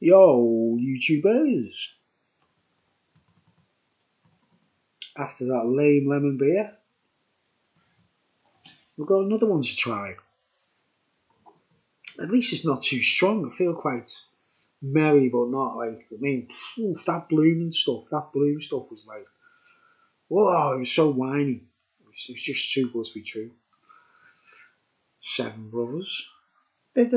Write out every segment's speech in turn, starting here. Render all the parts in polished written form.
Yo, YouTubers! After that lame lemon beer, we've got another one to try. At least it's not too strong. I feel quite merry, but not like, that bloom stuff was like, whoa, it was so whiny. It was just too good to be true. Seven Brothers. It's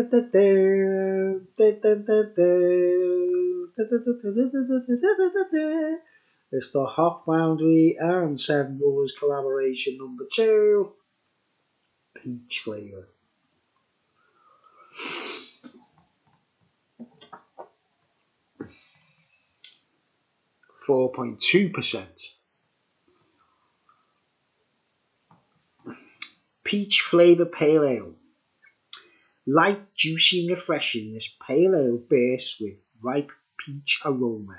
the Hop Foundry and Seven Brothers collaboration number 2. Peach flavour. %4.2. Peach flavour pale ale. Light, juicy and refreshing, this pale ale bursts with ripe peach aroma,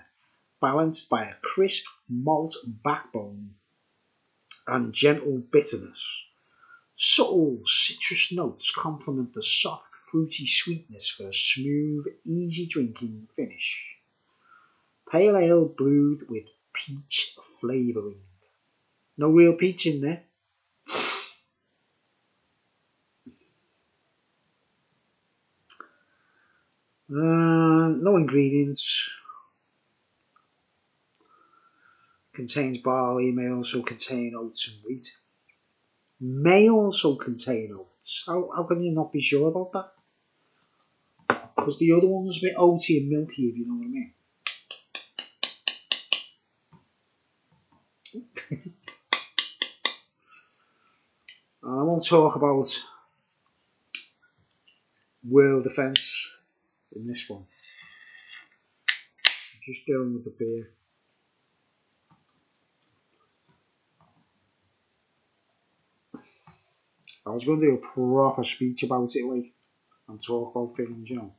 balanced by a crisp malt backbone and gentle bitterness. Subtle citrus notes complement the soft, fruity sweetness for a smooth, easy drinking finish. Pale ale brewed with peach flavouring. No real peach in there. No ingredients. Contains barley, may also contain oats and wheat. May also contain oats. How can you not be sure about that? Because the other one was a bit oaty and milky, if you know what I mean. And I won't talk about world defence in this one. I'm just dealing with the beer. I was going to do a proper speech about it, like, and talk about things, you know.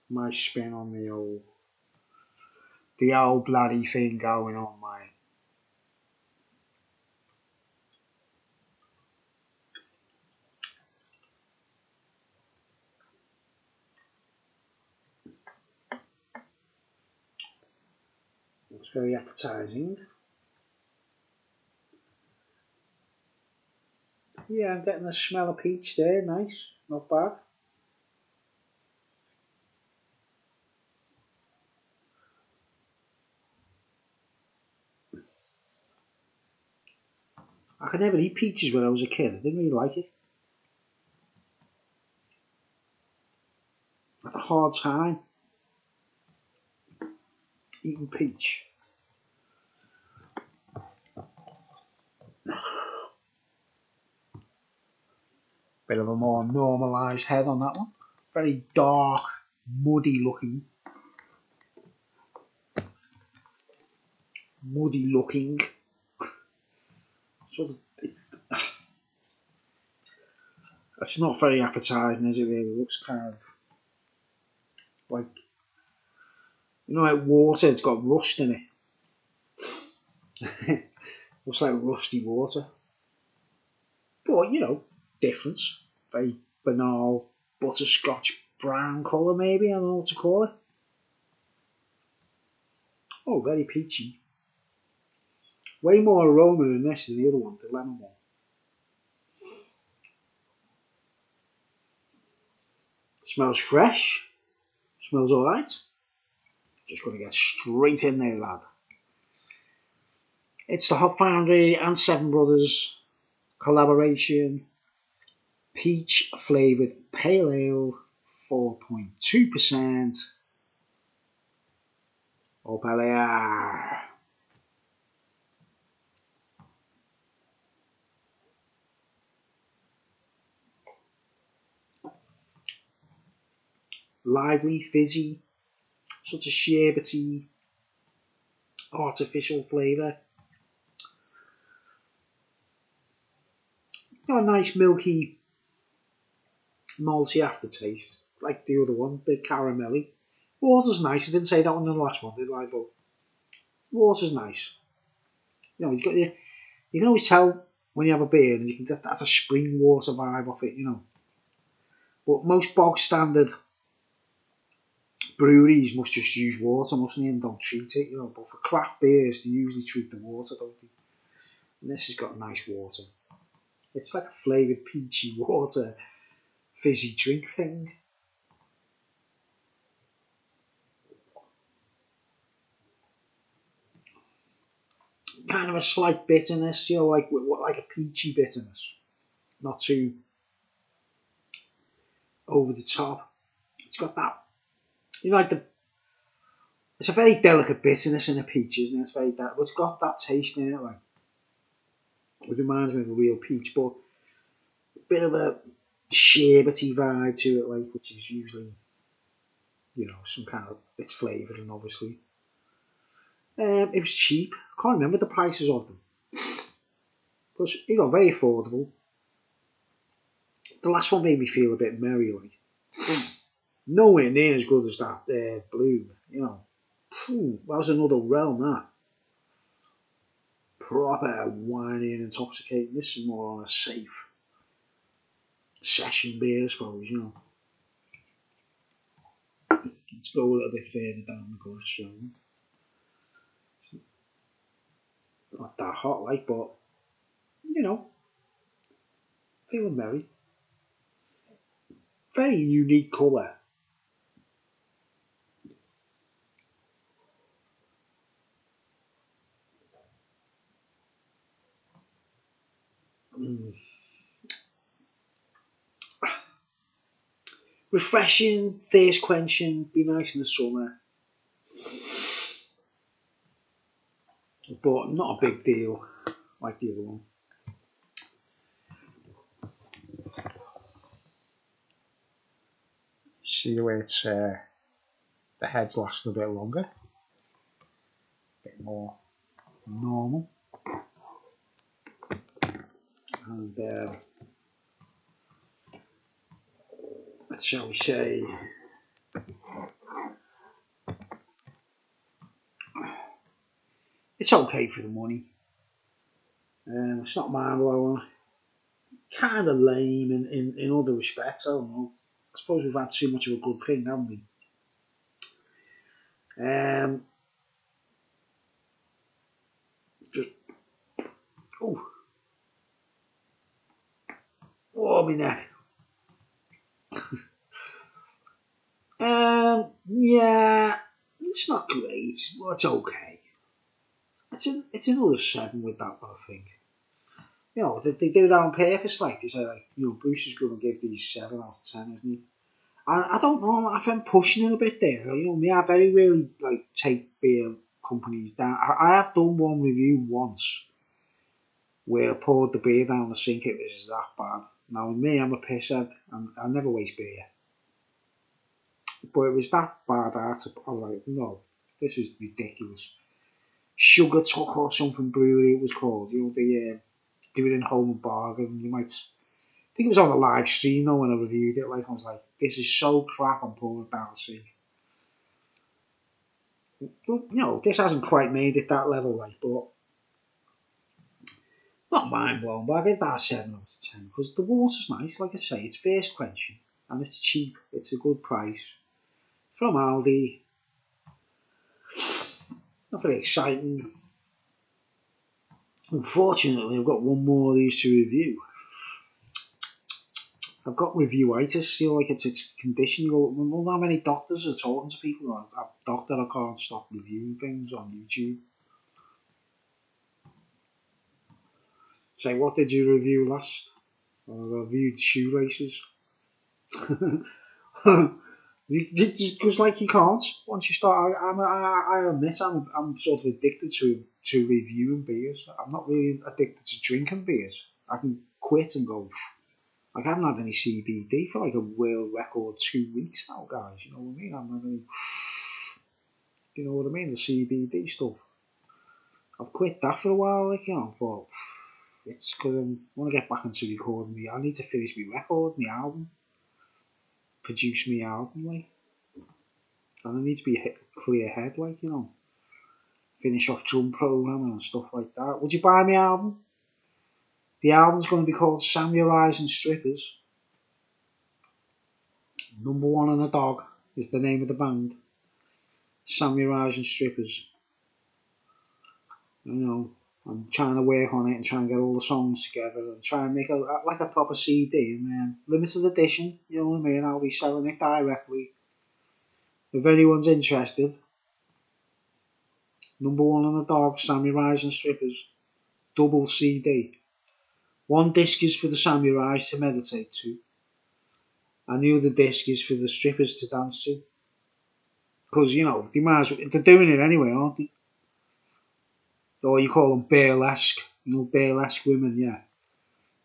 My spin on the old bloody thing going on, mate. It's very appetising. Yeah, I'm getting the smell of peach there, nice, not bad. I could never eat peaches when I was a kid, I didn't really like it. I had a hard time eating peach. Bit of a more normalised head on that one. Very dark, muddy looking. Sort of. It's not very appetising, is it really? It looks kind of like, you know, like water, it's got rust in it. Looks like rusty water. But, you know, difference. Very banal, butterscotch brown colour maybe, I don't know what to call it. Oh, very peachy. Way more aroma than this than the other one, the lemon one. Smells fresh. Smells alright. Just going to get straight in there, lad. It's the Hop Foundry and Seven Brothers collaboration. Peach flavoured pale ale, 4.2%. Au palais. Lively, fizzy, such a sherbety, artificial flavour. Got a nice milky, malty aftertaste, like the other one, bit caramelly. Water's nice. I didn't say that on the last one, did I? But water's nice. You know, you can always tell when you have a beer, and you can get that's a spring water vibe off it, you know. But most bog standard breweries must just use water, mustn't they, and don't treat it, you know. But for craft beers, they usually treat the water, don't they? And this has got nice water. It's like a flavoured peachy water fizzy drink thing. Kind of a slight bitterness, you know, like a peachy bitterness. Not too over the top. It's got that, you know, like it's a very delicate bitterness in a peach, isn't it? It's very delicate, but it's got that taste in it, like. It reminds me of a real peach, but a bit of a sherbety vibe to it, like, which is usually, you know, some kind of, it's flavoured and obviously. It was cheap. I can't remember the prices of them. But, you know, very affordable. The last one made me feel a bit merry, like. Nowhere near as good as that Bloom, you know. That was another realm, that. Proper winey and intoxicating. This is more on a safe session beer, I suppose, you know. Let's go a little bit further down the glass, shall we? Not that hot, like, but, you know, feeling merry. Very unique colour. Refreshing, thirst quenching, be nice in the summer. But not a big deal like the other one. See the way it's the heads last a bit longer, a bit more normal, and shall we say, it's okay for the money. It's not mind blowing. Kind of lame in other respects. I don't know. I suppose we've had too much of a good thing, haven't we? Just my neck. Yeah, it's not great, but it's okay. It's another 7 with that one, I think. You know, they did it on purpose, like, they say, like, you know, Bruce is going to give these 7 out of 10, isn't he? I don't know, I think I'm pushing it a bit there. You know, me, I very rarely, like, take beer companies down. I have done one review once where I poured the beer down the sink, it was that bad. Now, me, I'm a pisshead, and I never waste beer. But it was that bad, I was like, no, this is ridiculous. Sugar Tuck or something brewery it was called. You know, they do it in Home and Bargain. You might, I think it was on a live stream though when I reviewed it. Like I was like, this is so crap. I'm pouring it down the sink. But, you know, this hasn't quite made it that level, like, but not mind blown. But I give that a 7 out of 10 because the water's nice. Like I say, it's thirst quenching and it's cheap. It's a good price from Aldi. Not very exciting. Unfortunately, I've got one more of these to review. I've got reviewitis, you know, like it's a condition. You go, well, how many doctors are talking to people? I'm a doctor, I can't stop reviewing things on YouTube. Say, what did you review last? I reviewed shoelaces. Because like you can't once you start. I admit I'm sort of addicted to reviewing beers. I'm not really addicted to drinking beers. I can quit and go. Like I haven't had any CBD for like a world record 2 weeks now, guys. You know what I mean? I'm having, you know what I mean? The CBD stuff. I've quit that for a while, like, you know. But it's because I want to get back into recording me. I need to finish my record, my album, produce my album, like. And I need to be a clear head, like, you know. Finish off drum programming and stuff like that. Would you buy my album? The album's going to be called Samurais and Strippers. Number One and a Dog is the name of the band. samurais and strippers. You know, I'm trying to work on it and try and get all the songs together and try and make like a proper CD and then limited edition. You know what I mean? I'll be selling it directly. If anyone's interested, number one on the dog, samurais and strippers, double CD. One disc is for the samurais to meditate to, and the other disc is for the strippers to dance to. Because, you know, they're doing it anyway, aren't they? Or you call them burlesque, you know, burlesque women, yeah.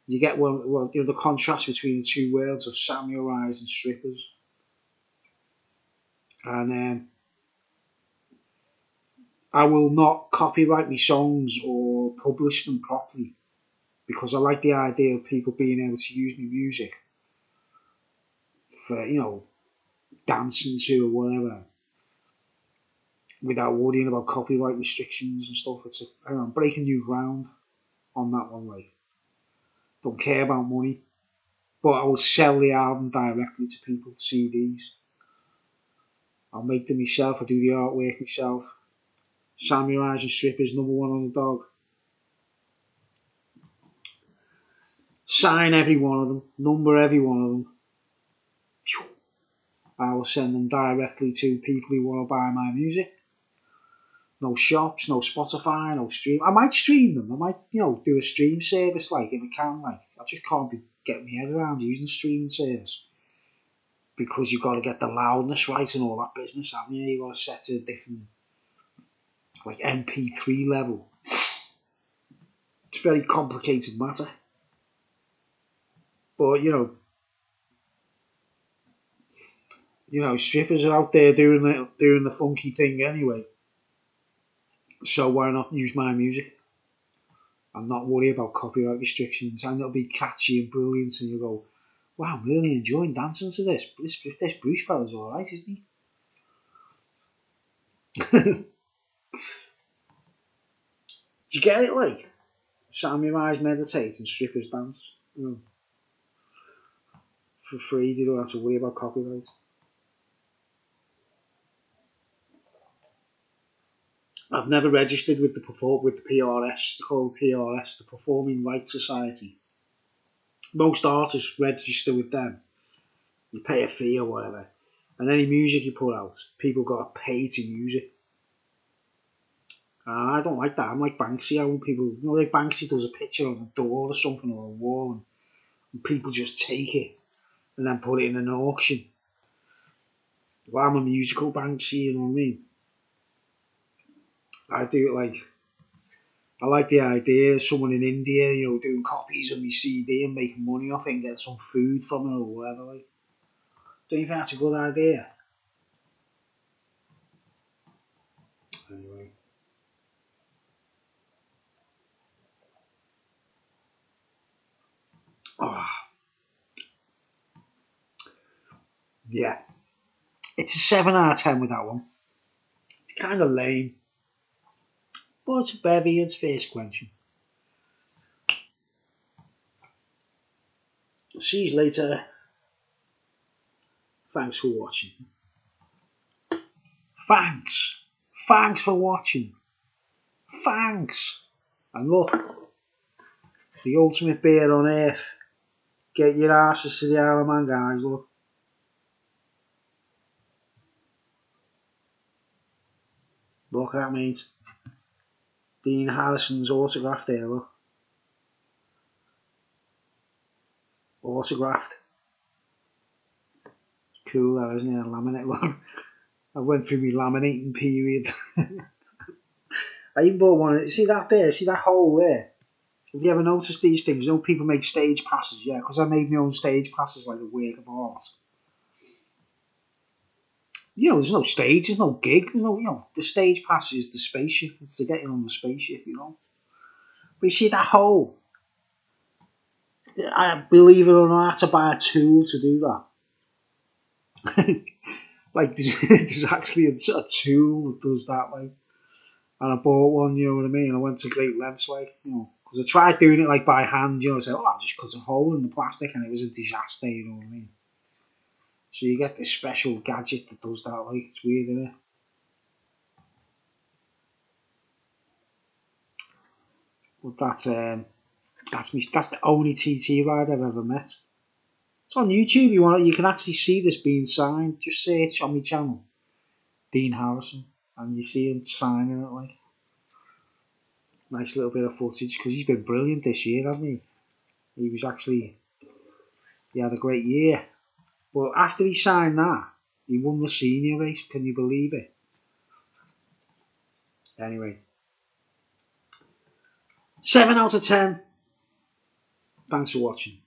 You get the contrast between the two worlds of samurais and strippers. And I will not copyright my songs or publish them properly because I like the idea of people being able to use my music for, you know, dancing to or whatever without worrying about copyright restrictions and stuff. I'm breaking new ground on that one, like. Don't care about money, but I will sell the album directly to people, CDs. I'll make them myself, I'll do the artwork myself. Samurais and strippers, number one on the dog. Sign every one of them, number every one of them. I will send them directly to people who want to buy my music. No shops, no Spotify, no stream. I might stream them. I might, you know, do a stream service like if I can. Like I just can't be getting my head around using a streaming service because you've got to get the loudness right and all that business, haven't you? You've got to set to a different, like MP3 level. It's a very complicated matter. But you know, strippers are out there doing the funky thing anyway. So why not use my music? And not worry about copyright restrictions, and it'll be catchy and brilliant, and you'll go, wow, I'm really enjoying dancing to this. This Bruce fella's alright, isn't he? Do you get it, like? Samurais meditate and strippers dance. You know, for free, you don't have to worry about copyright. I've never registered with the PRS, it's called PRS, the Performing Rights Society. Most artists register with them. You pay a fee or whatever. And any music you put out, people got to pay to use it. I don't like that. I'm like Banksy. I want people, you know, like Banksy does a picture on a door or something or a wall, and people just take it and then put it in an auction. Well, I'm a musical Banksy, you know what I mean? I do it like, I like the idea of someone in India, you know, doing copies of my CD and making money off it and getting some food from it or whatever. Like, don't you think that's a good idea? Anyway. Oh, yeah. It's a 7 out of 10 with that one. It's kind of lame. But it's a bevy, it's face quenching. See you later. Thanks for watching. Thanks. Thanks for watching. Thanks. And look, the ultimate beer on earth. Get your asses to the Isle of Man, guys, look. Look at that, mate. Dean Harrison's autograph there, look. Autographed. Cool that, isn't it? Laminate, look. I went through my laminating period. I even bought one. See that there? See that hole there? Have you ever noticed these things? You know, people make stage passes, yeah, because I made my own stage passes like a work of art. You know, there's no stage, there's no gig, there's no, you know, the stage pass is the spaceship, it's to get you on the spaceship, you know. But you see that hole? I believe it or not, I had to buy a tool to do that. Like, there's actually a tool that does that, like. And I bought one, you know what I mean? I went to great lengths, like, you know, because I tried doing it, like, by hand, you know, I said, oh, I'll just cut a hole in the plastic, and it was a disaster, you know what I mean? So you get this special gadget that does that, like, it's weird, isn't it? But that's the only TT rider I've ever met. It's on YouTube. You can actually see this being signed. Just search on my channel, Dean Harrison, and you see him signing it. Like, nice little bit of footage because he's been brilliant this year, hasn't he? He had a great year. But after he signed that, he won the senior race. Can you believe it? Anyway, 7 out of 10. Thanks for watching.